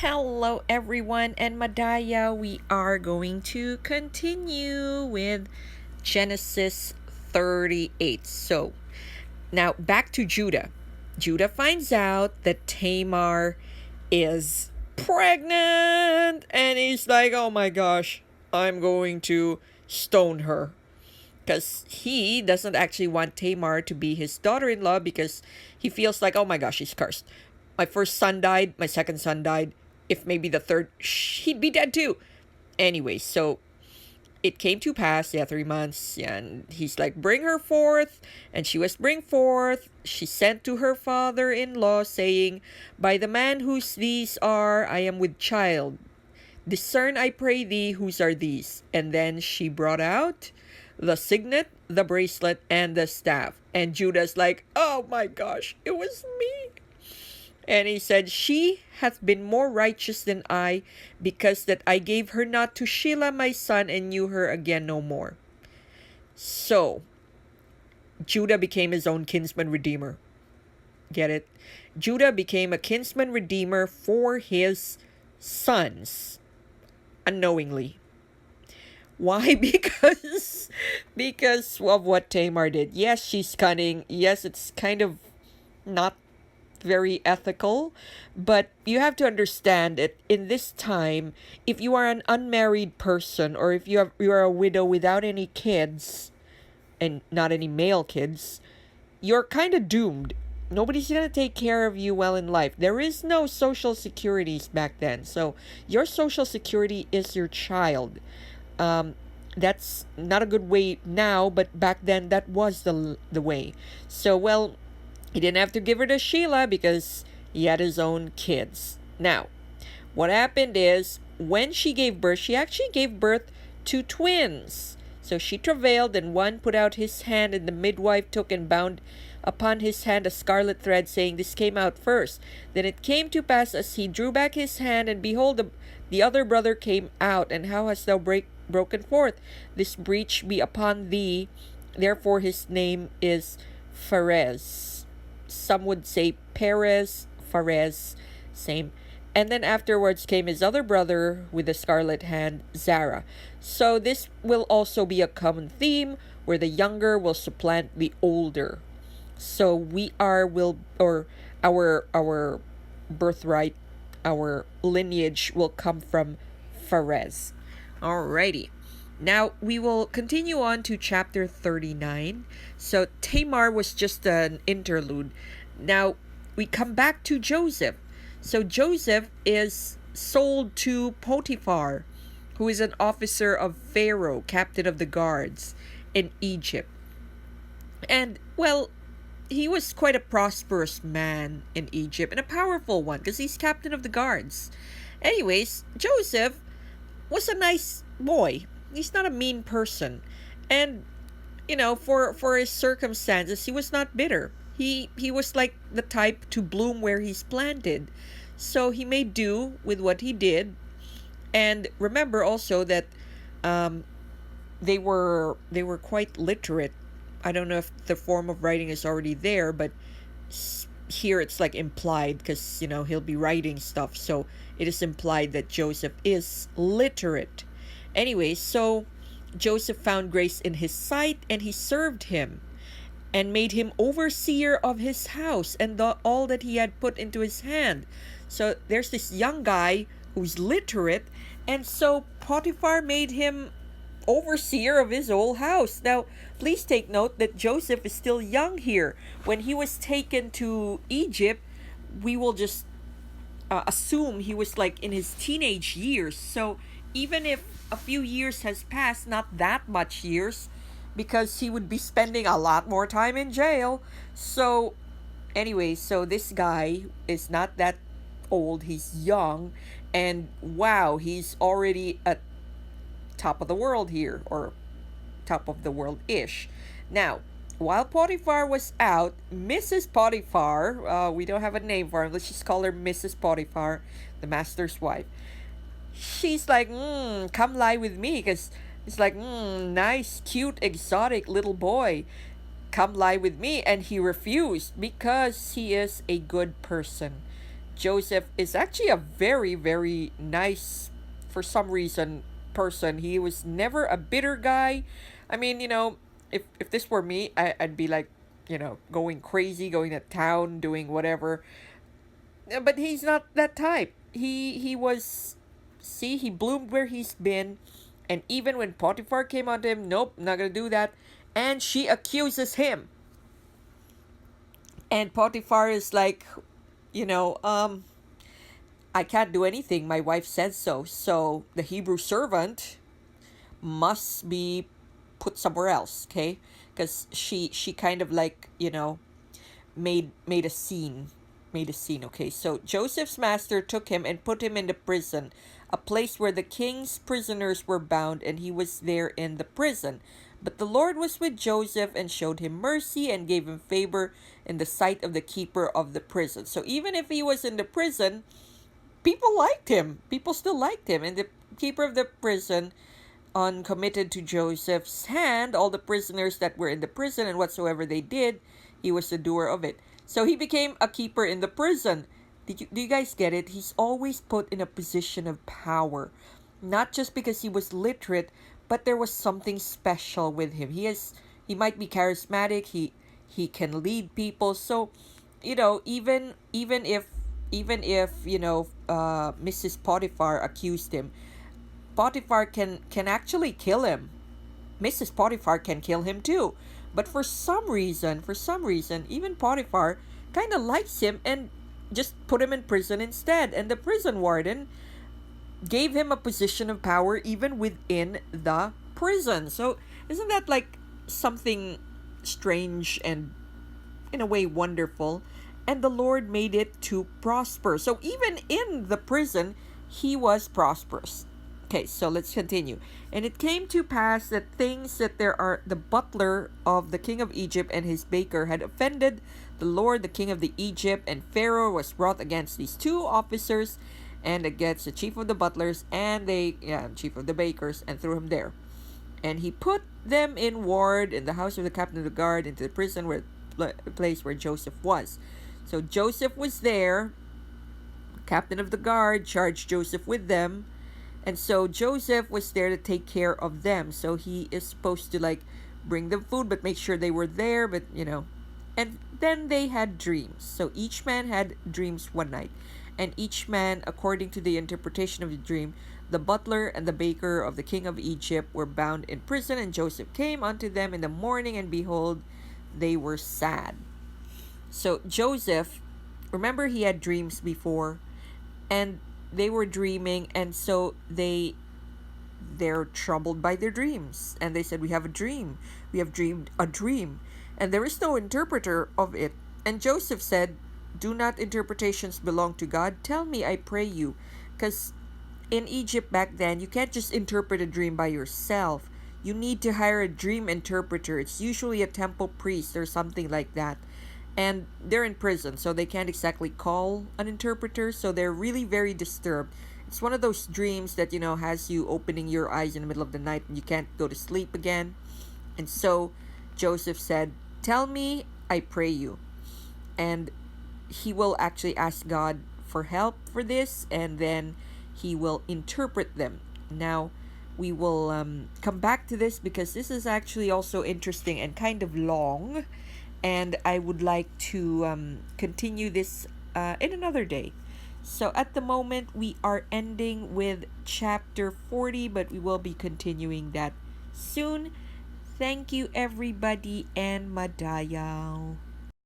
Hello, everyone, and Madaya. We are going to continue with Genesis 38. So, now back to Judah. Judah finds out that Tamar is pregnant, and he's like, oh my gosh, I'm going to stone her. Because he doesn't actually want Tamar to be his daughter in law because he feels like, oh my gosh, he's cursed. My first son died, my second son died. If maybe the third, he'd be dead too. Anyway, so it came to pass, 3 months, and he's like, bring her forth. And she was bring forth. She sent to her father in law, saying, by the man whose these are, I am with child. Discern, I pray thee, whose are these? And then she brought out the signet, the bracelet, and the staff. And Judah's like, oh my gosh, it was me. And he said, she hath been more righteous than I, because that I gave her not to Shelah my son, and knew her again no more. So, Judah became his own kinsman redeemer. Get it? Judah became a kinsman redeemer for his sons, unknowingly. Why? Because of what Tamar did. Yes, she's cunning. Yes, it's kind of not very ethical, but you have to understand that in this time, if you are an unmarried person, or if you are a widow without any kids and not any male kids, you're kind of doomed. Nobody's going to take care of you well in life. There is no social securities back then. So your social security is your child. That's not a good way now, but back then that was the way. So, well, he didn't have to give her to Shelah because he had his own kids. Now, what happened is when she gave birth, she actually gave birth to twins. So she travailed, and one put out his hand, and the midwife took and bound upon his hand a scarlet thread, saying, this came out first. Then it came to pass, as he drew back his hand, and behold, the other brother came out. And how hast thou broken forth? This breach be upon thee. Therefore his name is Pharez. Some would say Perez, Pharez, same. And then afterwards came his other brother with the scarlet hand, Zara. So this will also be a common theme, where the younger will supplant the older. So our birthright, our lineage will come from Pharez. Alrighty. Now we will continue on to chapter 39. So Tamar was just an interlude. Now we come back to Joseph. So Joseph is sold to Potiphar, who is an officer of Pharaoh, captain of the guards in Egypt. And, well, he was quite a prosperous man in Egypt, and a powerful one because he's captain of the guards. Anyways, Joseph was a nice boy. He's not a mean person. And, for his circumstances, he was not bitter. He was like the type to bloom where he's planted. So he made do with what he did. And remember also that they were quite literate. I don't know if the form of writing is already there, but here it's like implied because he'll be writing stuff, so it is implied that Joseph is literate. Anyway, so Joseph found grace in his sight, and he served him and made him overseer of his house and all that he had put into his hand. So there's this young guy who's literate, and so Potiphar made him overseer of his whole house. Now, please take note that Joseph is still young here. When he was taken to Egypt, we will just assume he was like in his teenage years. So even if a few years has passed, not that much years, because he would be spending a lot more time in jail. So anyway, so this guy is not that old. He's young, and wow, he's already at top of the world here, or top of the world-ish. Now, while Potiphar was out, Mrs. Potiphar, we don't have a name for her, let's just call her Mrs. Potiphar, the master's wife. She's like, come lie with me, because it's like, nice, cute, exotic little boy. Come lie with me. And he refused because he is a good person. Joseph is actually a very, very nice, for some reason, person. He was never a bitter guy. I mean, if this were me, I'd be like, going crazy, going to town, doing whatever. But he's not that type. He was, see, he bloomed where he's been, and even when Potiphar came onto him, nope, not gonna do that. And she accuses him. And Potiphar is like, you know, um, I can't do anything. My wife said so. So the Hebrew servant must be put somewhere else, okay? Because she kind of like, made a scene. Made a scene, okay? So Joseph's master took him and put him in the prison, a place where the king's prisoners were bound, and he was there in the prison. But the Lord was with Joseph and showed him mercy and gave him favor in the sight of the keeper of the prison. So even if he was in the prison, people liked him. People still liked him. And the keeper of the prison uncommitted to Joseph's hand all the prisoners that were in the prison, and whatsoever they did, he was the doer of it. So he became a keeper in the prison. Do you guys get it? He's always put in a position of power. Not just because he was literate, but there was something special with him. He might be charismatic, he can lead people. So, even if Mrs. Potiphar accused him, Potiphar can actually kill him. Mrs. Potiphar can kill him too. But for some reason, even Potiphar kind of likes him and just put him in prison instead. And the prison warden gave him a position of power even within the prison. So, isn't that like something strange and in a way wonderful? And the Lord made it to prosper. So, even in the prison, he was prosperous. Okay, so let's continue. And it came to pass that things that there are the butler of the king of Egypt and his baker had offended the Lord, the king of the Egypt, and Pharaoh was wroth against these two officers and against the chief of the butlers and chief of the bakers, and threw him there. And he put them in ward in the house of the captain of the guard, into the prison where place where Joseph was. So Joseph was there. Captain of the guard charged Joseph with them. And so Joseph was there to take care of them. So he is supposed to like bring them food, but make sure they were there. But and then they had dreams. So each man had dreams one night. And each man, according to the interpretation of the dream, the butler and the baker of the king of Egypt were bound in prison. And Joseph came unto them in the morning, and behold, they were sad. So Joseph, remember he had dreams before, and they were dreaming, and so they're troubled by their dreams, and they said, we have a dream, we have dreamed a dream, and there is no interpreter of it. And Joseph said, do not interpretations belong to God? Tell me, I pray you. Because in Egypt back then, you can't just interpret a dream by yourself. You need to hire a dream interpreter. It's usually a temple priest or something like that. And they're in prison, so they can't exactly call an interpreter, so they're really very disturbed. It's one of those dreams that, has you opening your eyes in the middle of the night and you can't go to sleep again. And so Joseph said, tell me, I pray you. And he will actually ask God for help for this, and then he will interpret them. Now, we will come back to this because this is actually also interesting and kind of long. And I would like to continue this in another day. So at the moment, we are ending with chapter 40, but we will be continuing that soon. Thank you, everybody, and Madayaw.